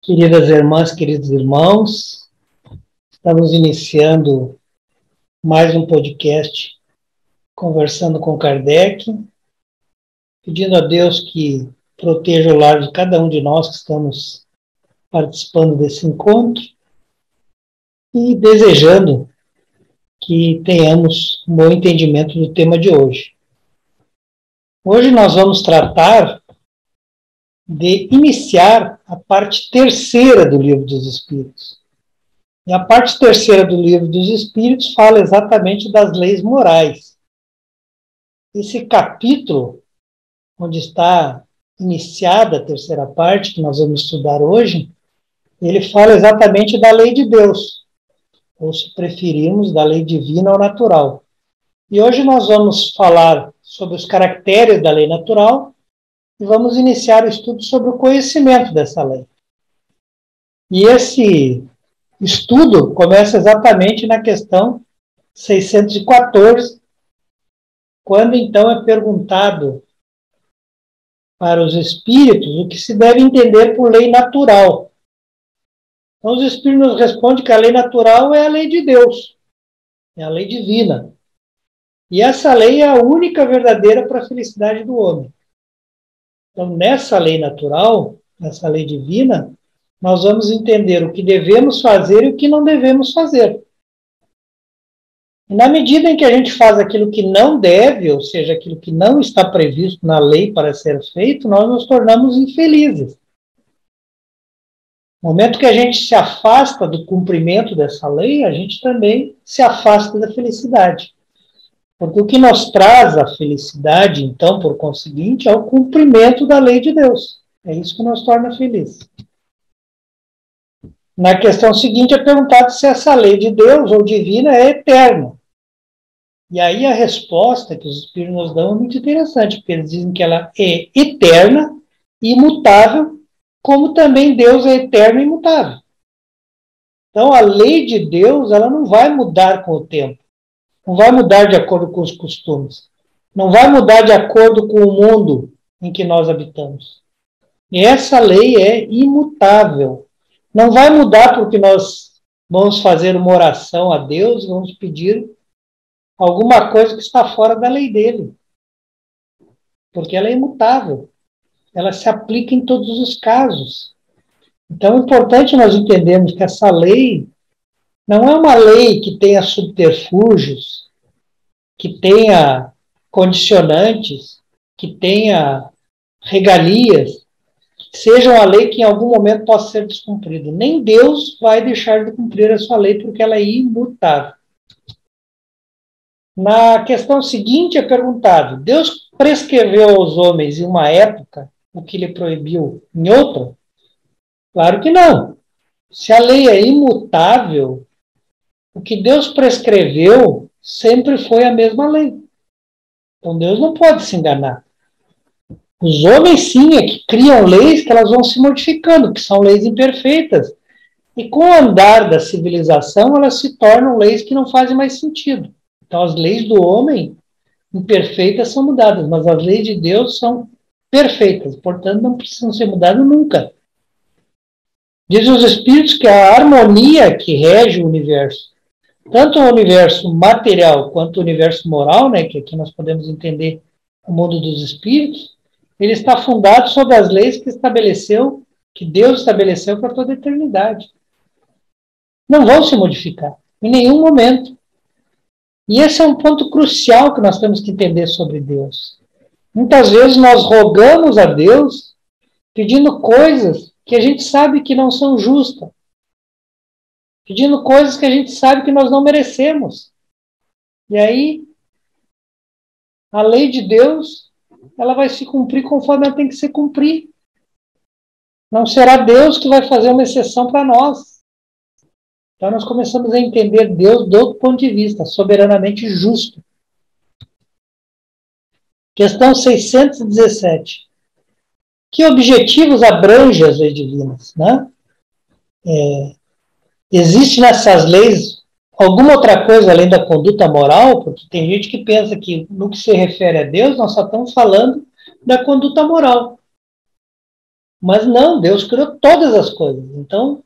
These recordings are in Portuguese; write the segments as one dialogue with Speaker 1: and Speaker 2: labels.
Speaker 1: Queridas irmãs, queridos irmãos, estamos iniciando mais um podcast Conversando com Kardec, pedindo a Deus que proteja o lar de cada um de nós que estamos participando desse encontro e desejando que tenhamos um bom entendimento do tema de hoje. Hoje nós vamos tratar de iniciar a parte terceira do Livro dos Espíritos. E a parte terceira do Livro dos Espíritos fala exatamente das leis morais. Esse capítulo, onde está iniciada a terceira parte, que nós vamos estudar hoje, ele fala exatamente da lei de Deus, ou se preferirmos, da lei divina ou natural. E hoje nós vamos falar sobre os caracteres da lei natural e vamos iniciar o estudo sobre o conhecimento dessa lei. E esse estudo começa exatamente na questão 614, quando então é perguntado para os espíritos o que se deve entender por lei natural. Então os espíritos nos respondem que a lei natural é a lei de Deus, é a lei divina. E essa lei é a única verdadeira para a felicidade do homem. Então nessa lei natural, nessa lei divina, nós vamos entender o que devemos fazer e o que não devemos fazer. E na medida em que a gente faz aquilo que não deve, ou seja, aquilo que não está previsto na lei para ser feito, nós nos tornamos infelizes. No momento que a gente se afasta do cumprimento dessa lei, a gente também se afasta da felicidade. Porque o que nos traz a felicidade, então, por conseguinte, é o cumprimento da lei de Deus. É isso que nos torna felizes. Na questão seguinte é perguntado se essa lei de Deus ou divina é eterna. E aí a resposta que os espíritos nos dão é muito interessante, porque eles dizem que ela é eterna e imutável, como também Deus é eterno e imutável. Então a lei de Deus, ela não vai mudar com o tempo, não vai mudar de acordo com os costumes, não vai mudar de acordo com o mundo em que nós habitamos. E essa lei é imutável. Não vai mudar porque nós vamos fazer uma oração a Deus, vamos pedir alguma coisa que está fora da lei dele. Porque ela é imutável. Ela se aplica em todos os casos. Então é importante nós entendermos que essa lei não é uma lei que tenha subterfúgios, que tenha condicionantes, que tenha regalias, seja uma lei que em algum momento possa ser descumprida. Nem Deus vai deixar de cumprir a sua lei, porque ela é imutável. Na questão seguinte é perguntado, Deus prescreveu aos homens em uma época o que lhe proibiu em outra? Claro que não. Se a lei é imutável, o que Deus prescreveu sempre foi a mesma lei. Então Deus não pode se enganar. Os homens, sim, é que criam leis que elas vão se modificando, que são leis imperfeitas. E com o andar da civilização, elas se tornam leis que não fazem mais sentido. Então, as leis do homem imperfeitas são mudadas, mas as leis de Deus são perfeitas, portanto, não precisam ser mudadas nunca. Dizem os Espíritos que a harmonia que rege o universo, tanto o universo material quanto o universo moral, né, que aqui nós podemos entender o mundo dos Espíritos, ele está fundado sobre as leis que Deus estabeleceu para toda a eternidade. Não vão se modificar, em nenhum momento. E esse é um ponto crucial que nós temos que entender sobre Deus. Muitas vezes nós rogamos a Deus pedindo coisas que a gente sabe que não são justas, pedindo coisas que a gente sabe que nós não merecemos. E aí, a lei de Deus, ela vai se cumprir conforme ela tem que se cumprir. Não será Deus que vai fazer uma exceção para nós. Então nós começamos a entender Deus do outro ponto de vista, soberanamente justo. Questão 617. Que objetivos abrange as leis divinas? Né? Existe nessas leis alguma outra coisa além da conduta moral? Porque tem gente que pensa que no que se refere a Deus, nós só estamos falando da conduta moral. Mas não, Deus criou todas as coisas. Então,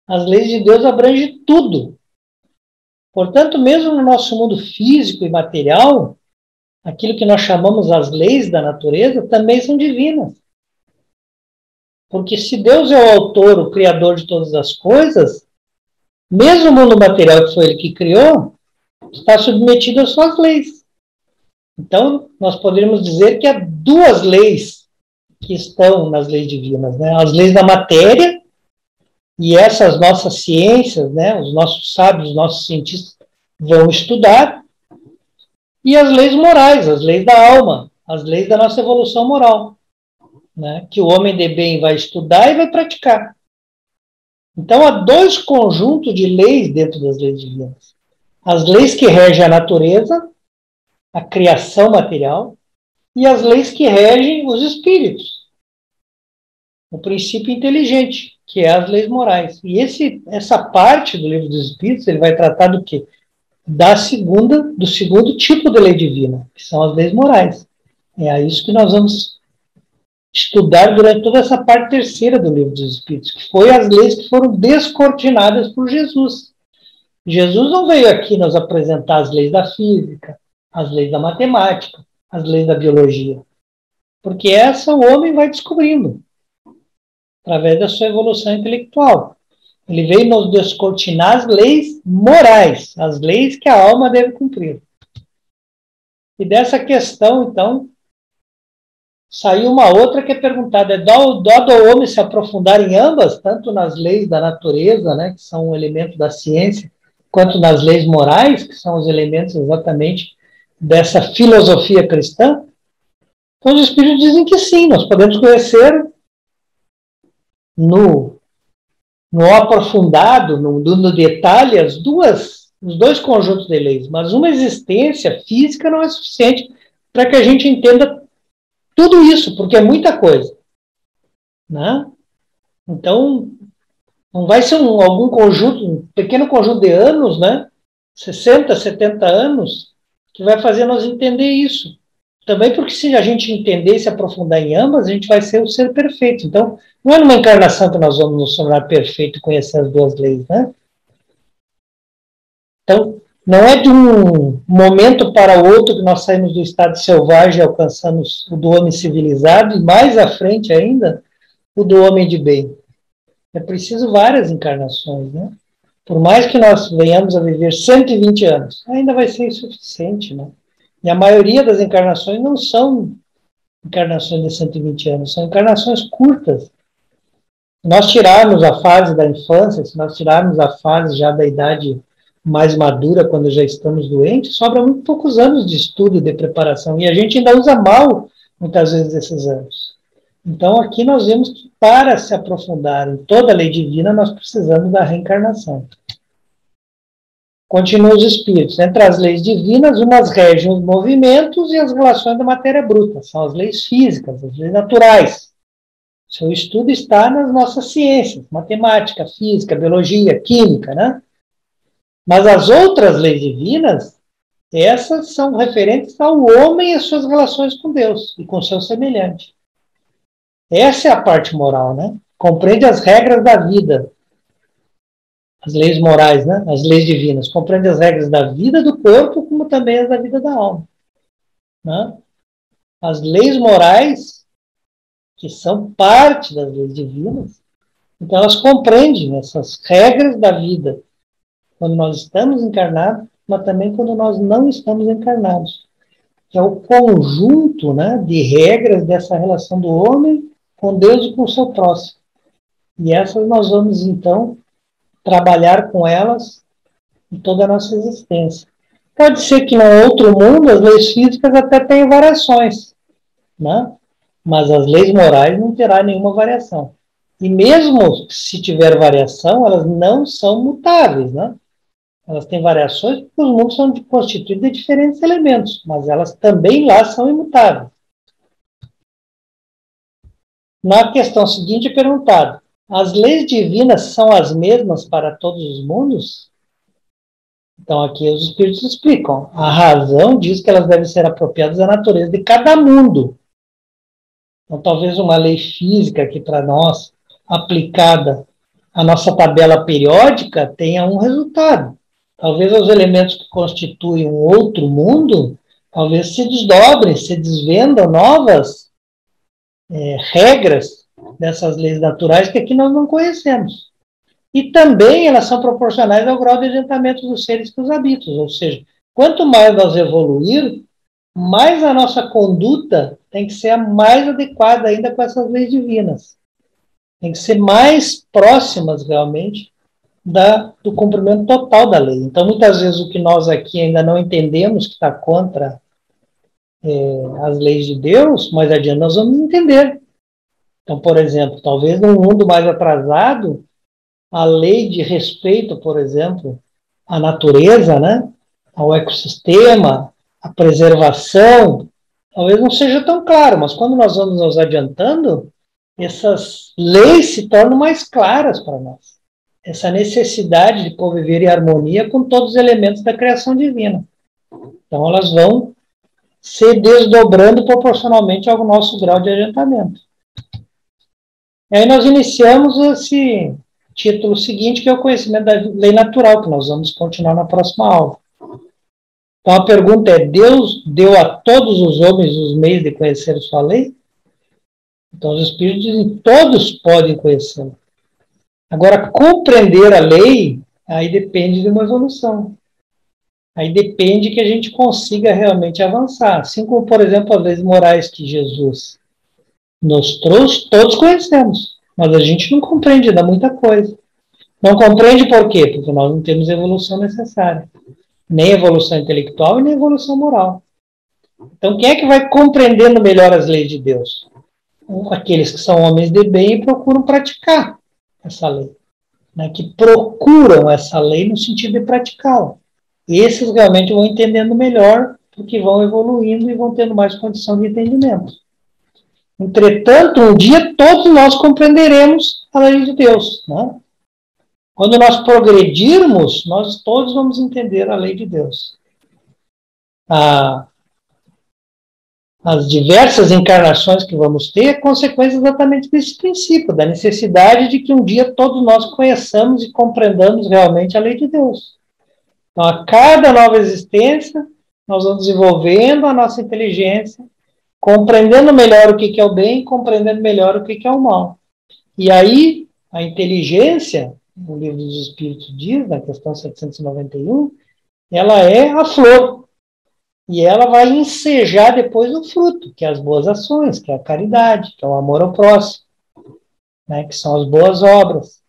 Speaker 1: as leis de Deus abrangem tudo. Portanto, mesmo no nosso mundo físico e material, aquilo que nós chamamos as leis da natureza também são divinas. Porque se Deus é o autor, o criador de todas as coisas, mesmo o mundo material que foi ele que criou, está submetido às suas leis. Então, nós poderíamos dizer que há duas leis que estão nas leis divinas, né? As leis da matéria, e essas nossas ciências, né? Os nossos sábios, os nossos cientistas vão estudar, e as leis morais, as leis da alma, as leis da nossa evolução moral, né? Que o homem de bem vai estudar e vai praticar. Então, há dois conjuntos de leis dentro das leis divinas. As leis que regem a natureza, a criação material, e as leis que regem os espíritos. O princípio inteligente, que é as leis morais. E essa parte do livro dos Espíritos, ele vai tratar do quê? Do segundo tipo de lei divina, que são as leis morais. É a isso que nós vamos estudar durante toda essa parte terceira do livro dos Espíritos, que foi as leis que foram descortinadas por Jesus. Jesus não veio aqui nos apresentar as leis da física, as leis da matemática, as leis da biologia, porque essa o homem vai descobrindo através da sua evolução intelectual. Ele veio nos descortinar as leis morais, as leis que a alma deve cumprir. E dessa questão, então, saiu uma outra que é perguntada: é dó do homem se aprofundar em ambas, tanto nas leis da natureza, né, que são um elemento da ciência, quanto nas leis morais, que são os elementos exatamente dessa filosofia cristã? Então, os espíritos dizem que sim, nós podemos conhecer no aprofundado, no detalhe, os dois conjuntos de leis, mas uma existência física não é suficiente para que a gente entenda tudo isso, porque é muita coisa, né? Então, não vai ser algum conjunto, um pequeno conjunto de anos, né? 60, 70 anos, que vai fazer nós entender isso. Também porque se a gente entender e se aprofundar em ambas, a gente vai ser o ser perfeito. Então, não é numa encarnação que nós vamos nos tornar perfeito e conhecer as duas leis, né? Então, não é de um momento para o outro que nós saímos do estado selvagem e alcançamos o do homem civilizado, e mais à frente ainda, o do homem de bem. É preciso várias encarnações, né? Por mais que nós venhamos a viver 120 anos, ainda vai ser insuficiente, né? E a maioria das encarnações não são encarnações de 120 anos, são encarnações curtas. Se nós tirarmos a fase da infância, se nós tirarmos a fase já da idade mais madura, quando já estamos doentes, sobra muito poucos anos de estudo e de preparação, e a gente ainda usa mal, muitas vezes, esses anos. Então, aqui nós vemos que, para se aprofundar em toda a lei divina, nós precisamos da reencarnação. Continuam os espíritos. Entre as leis divinas, umas regem os movimentos e as relações da matéria bruta. São as leis físicas, as leis naturais. Seu estudo está nas nossas ciências, matemática, física, biologia, química, né? Mas as outras leis divinas, essas são referentes ao homem e às suas relações com Deus e com seu semelhante. Essa é a parte moral, né? Compreende as regras da vida, as leis morais, né? As leis divinas. Compreende as regras da vida do corpo, como também as da vida da alma, né? As leis morais, que são parte das leis divinas, então elas compreendem essas regras da vida quando nós estamos encarnados, mas também quando nós não estamos encarnados. Que é o conjunto, né, de regras dessa relação do homem com Deus e com o seu próximo. E essas nós vamos, então, trabalhar com elas em toda a nossa existência. Pode ser que no outro mundo as leis físicas até tenham variações, né? Mas as leis morais não terá nenhuma variação. E mesmo se tiver variação, elas não são mutáveis, né? Elas têm variações porque os mundos são constituídos de diferentes elementos, mas elas também lá são imutáveis. Na questão seguinte é perguntado: as leis divinas são as mesmas para todos os mundos? Então aqui os espíritos explicam. A razão diz que elas devem ser apropriadas à natureza de cada mundo. Então, talvez uma lei física aqui para nós, aplicada à nossa tabela periódica, tenha um resultado. Talvez os elementos que constituem um outro mundo, talvez se desdobrem, se desvendam novas regras dessas leis naturais que aqui nós não conhecemos. E também elas são proporcionais ao grau de adiantamento dos seres que os habitam. Ou seja, quanto mais nós evoluir, mais a nossa conduta tem que ser a mais adequada ainda com essas leis divinas. Tem que ser mais próximas, realmente, do cumprimento total da lei. Então, muitas vezes, o que nós aqui ainda não entendemos, que está contra as leis de Deus, mais adiante nós vamos entender. Então, por exemplo, talvez num mundo mais atrasado, a lei de respeito, por exemplo, à natureza, né, ao ecossistema, à preservação, talvez não seja tão claro, mas quando nós vamos nos adiantando, essas leis se tornam mais claras para nós. Essa necessidade de conviver em harmonia com todos os elementos da criação divina. Então, elas vão se desdobrando proporcionalmente ao nosso grau de adiantamento. E aí nós iniciamos esse título seguinte, que é o conhecimento da lei natural, que nós vamos continuar na próxima aula. Então a pergunta é, Deus deu a todos os homens os meios de conhecer sua lei? Então os Espíritos dizem, todos podem conhecê-la. Agora, compreender a lei, aí depende de uma evolução. Aí depende que a gente consiga realmente avançar. Assim como, por exemplo, as leis morais que Jesus nos trouxe, todos conhecemos, mas a gente não compreende ainda muita coisa. Não compreende por quê? Porque nós não temos a evolução necessária. Nem evolução intelectual e nem evolução moral. Então, quem é que vai compreendendo melhor as leis de Deus? Aqueles que são homens de bem e procuram praticar essa lei. Né? Que procuram essa lei no sentido de praticá-la. Esses realmente vão entendendo melhor, porque vão evoluindo e vão tendo mais condição de entendimento. Entretanto, um dia todos nós compreenderemos a lei de Deus. Né? Quando nós progredirmos, nós todos vamos entender a lei de Deus. As diversas encarnações que vamos ter é consequência exatamente desse princípio, da necessidade de que um dia todos nós conheçamos e compreendamos realmente a lei de Deus. Então, a cada nova existência, nós vamos desenvolvendo a nossa inteligência, compreendendo melhor o que é o bem, compreendendo melhor o que é o mal. E aí, a inteligência, o Livro dos Espíritos diz, na questão 791, ela é a flor. E ela vai ensejar depois o fruto, que é as boas ações, que é a caridade, que é o amor ao próximo, né, que são as boas obras.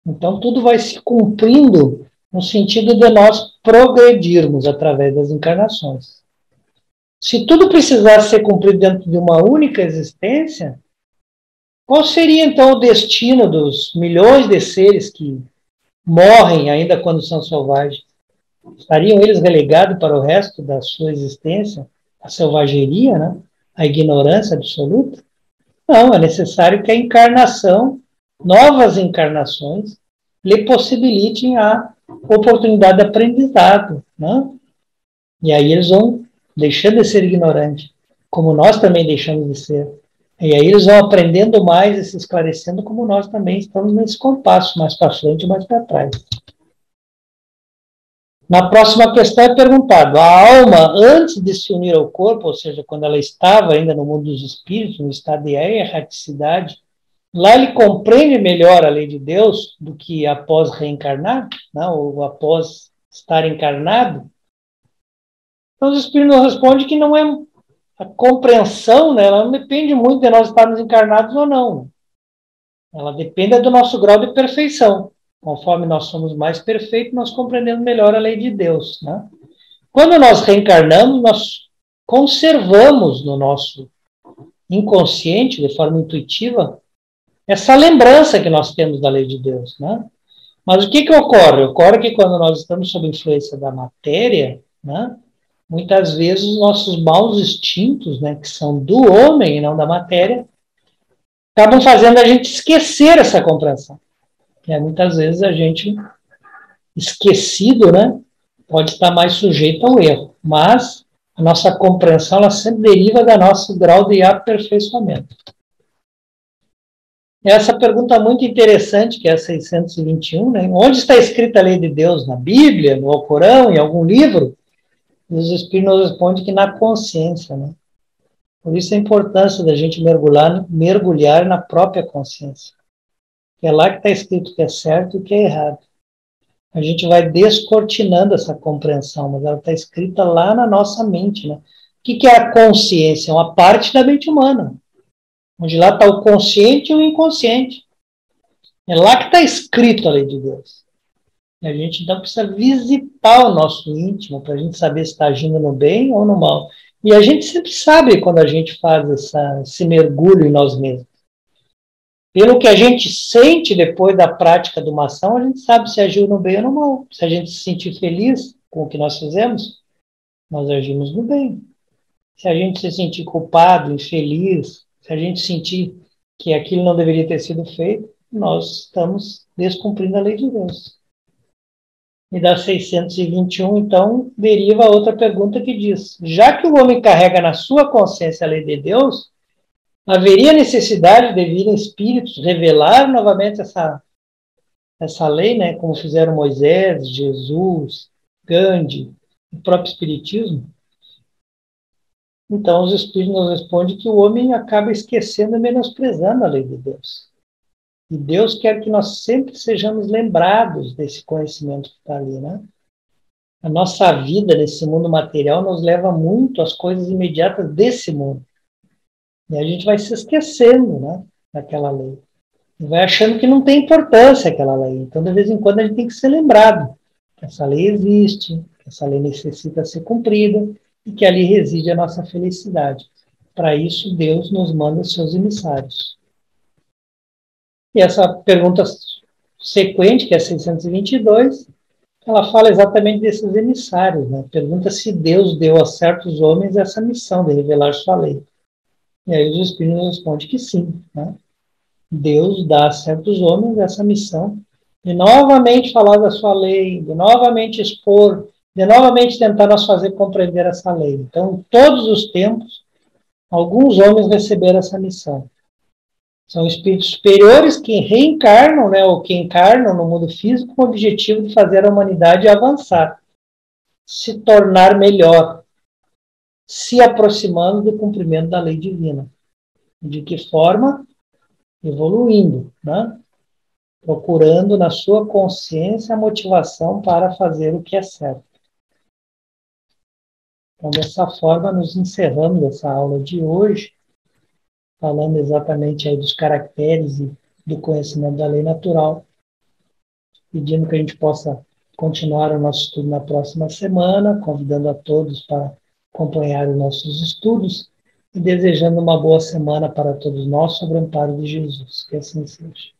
Speaker 1: Então, tudo vai se cumprindo no sentido de nós progredirmos através das encarnações. Se tudo precisasse ser cumprido dentro de uma única existência, qual seria, então, o destino dos milhões de seres que morrem ainda quando são selvagens? Estariam eles relegados para o resto da sua existência? A selvageria, né? A ignorância absoluta? Não, é necessário que a encarnação, novas encarnações, lhe possibilitem a oportunidade de aprendizado. Né? E aí eles vão deixando de ser ignorantes, como nós também deixamos de ser. E aí eles vão aprendendo mais e se esclarecendo, como nós também estamos nesse compasso, mais para frente e mais para trás. Na próxima questão é perguntado, a alma, antes de se unir ao corpo, ou seja, quando ela estava ainda no mundo dos espíritos, no estado de erraticidade, lá ele compreende melhor a lei de Deus do que após reencarnar, não, ou após estar encarnado? Então os espíritos nos respondem que não é a compreensão, né, ela não depende muito de nós estarmos encarnados ou não. Ela depende do nosso grau de perfeição. Conforme nós somos mais perfeitos, nós compreendemos melhor a lei de Deus. Né? Quando nós reencarnamos, nós conservamos no nosso inconsciente, de forma intuitiva, essa lembrança que nós temos da lei de Deus. Né? Mas o que ocorre? Ocorre que quando nós estamos sob influência da matéria, né, muitas vezes os nossos maus instintos, né, que são do homem e não da matéria, acabam fazendo a gente esquecer essa compreensão. Muitas vezes a gente, esquecido, né, pode estar mais sujeito ao erro. Mas A nossa compreensão, ela sempre deriva do nosso grau de aperfeiçoamento. Essa pergunta é muito interessante, que é a 621, né? Onde está escrita a lei de Deus? Na Bíblia, no Alcorão, em algum livro? E os Espíritos nos respondem que na consciência, né? Por isso a importância da gente mergulhar na própria consciência. É lá que está escrito o que é certo e o que é errado. A gente vai descortinando essa compreensão, mas ela está escrita lá na nossa mente, né? O que é a consciência? É uma parte da mente humana, onde lá está o consciente e o inconsciente. É lá que está escrito a lei de Deus. E a gente então precisa visitar o nosso íntimo para a gente saber se está agindo no bem ou no mal. E a gente sempre sabe quando a gente faz esse mergulho em nós mesmos. Pelo que a gente sente depois da prática de uma ação, a gente sabe se agiu no bem ou no mal. Se a gente se sentir feliz com o que nós fizemos, nós agimos no bem. Se a gente se sentir culpado, infeliz, se a gente sentir que aquilo não deveria ter sido feito, nós estamos descumprindo a lei de Deus. E da 621, então, deriva outra pergunta que diz: já que o homem carrega na sua consciência a lei de Deus, haveria necessidade de virem espíritos revelar novamente essa lei, né, como fizeram Moisés, Jesus, Gandhi, o próprio Espiritismo? Então, os Espíritos nos respondem que o homem acaba esquecendo e menosprezando a lei de Deus. E Deus quer que nós sempre sejamos lembrados desse conhecimento que está ali, né? A nossa vida nesse mundo material nos leva muito às coisas imediatas desse mundo. E a gente vai se esquecendo, né, daquela lei. E vai achando que não tem importância aquela lei. Então, de vez em quando, a gente tem que ser lembrado que essa lei existe, que essa lei necessita ser cumprida e que ali reside a nossa felicidade. Para isso, Deus nos manda seus emissários. E essa pergunta sequente, que é 622, ela fala exatamente desses emissários, né? Pergunta se Deus deu a certos homens essa missão de revelar sua lei. E aí os Espíritos respondem que sim, né? Deus dá a certos homens essa missão de novamente falar da sua lei, de novamente expor, de novamente tentar nos fazer compreender essa lei. Então, em todos os tempos, alguns homens receberam essa missão. São espíritos superiores que reencarnam, né, ou que encarnam no mundo físico com o objetivo de fazer a humanidade avançar, se tornar melhor, se aproximando do cumprimento da lei divina. De que forma? Evoluindo, né? Procurando na sua consciência a motivação para fazer o que é certo. Então, dessa forma, nos encerramos essa aula de hoje, falando exatamente aí dos caracteres e do conhecimento da lei natural, pedindo que a gente possa continuar o nosso estudo na próxima semana, convidando a todos para acompanhar os nossos estudos e desejando uma boa semana para todos nós, sob o amparo de Jesus. Que assim seja.